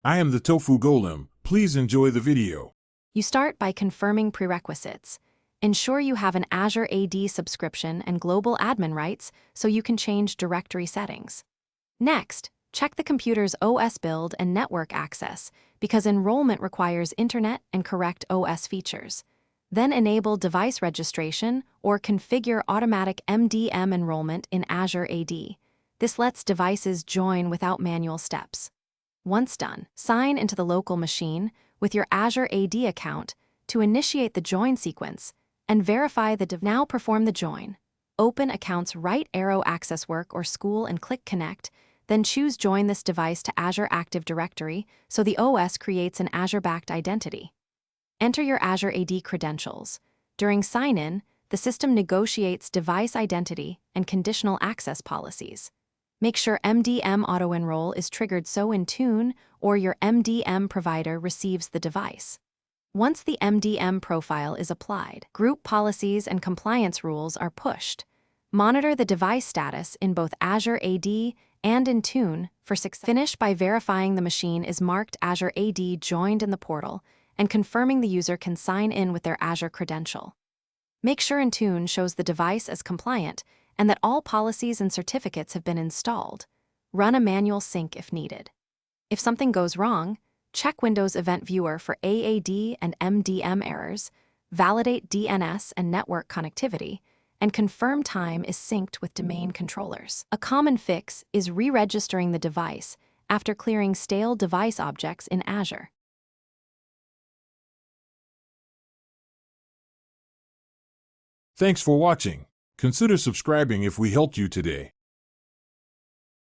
I am the Tofu Golem. Please enjoy the video. You start by confirming prerequisites. Ensure you have an Azure AD subscription and global admin rights so you can change directory settings. Next, check the computer's OS build and network access because enrollment requires internet and correct OS features. Then enable device registration or configure automatic MDM enrollment in Azure AD. This lets devices join without manual steps. Once done, sign into the local machine with your Azure AD account to initiate the join sequence and verify the now perform the join. Open account's right arrow access work or school and click Connect, then choose Join this device to Azure Active Directory so the OS creates an Azure-backed identity. Enter your Azure AD credentials. During sign-in, the system negotiates device identity and conditional access policies. Make sure MDM auto-enroll is triggered so Intune or your MDM provider receives the device. Once the MDM profile is applied, group policies and compliance rules are pushed. Monitor the device status in both Azure AD and Intune for success. Finish by verifying the machine is marked Azure AD joined in the portal and confirming the user can sign in with their Azure credential. Make sure Intune shows the device as compliant and that all policies and certificates have been installed. Run a manual sync if needed. If something goes wrong, check Windows Event Viewer for AAD and MDM errors, validate DNS and network connectivity, and confirm time is synced with domain controllers. A common fix is re-registering the device after clearing stale device objects in Azure. Thanks for watching. Consider subscribing if we helped you today.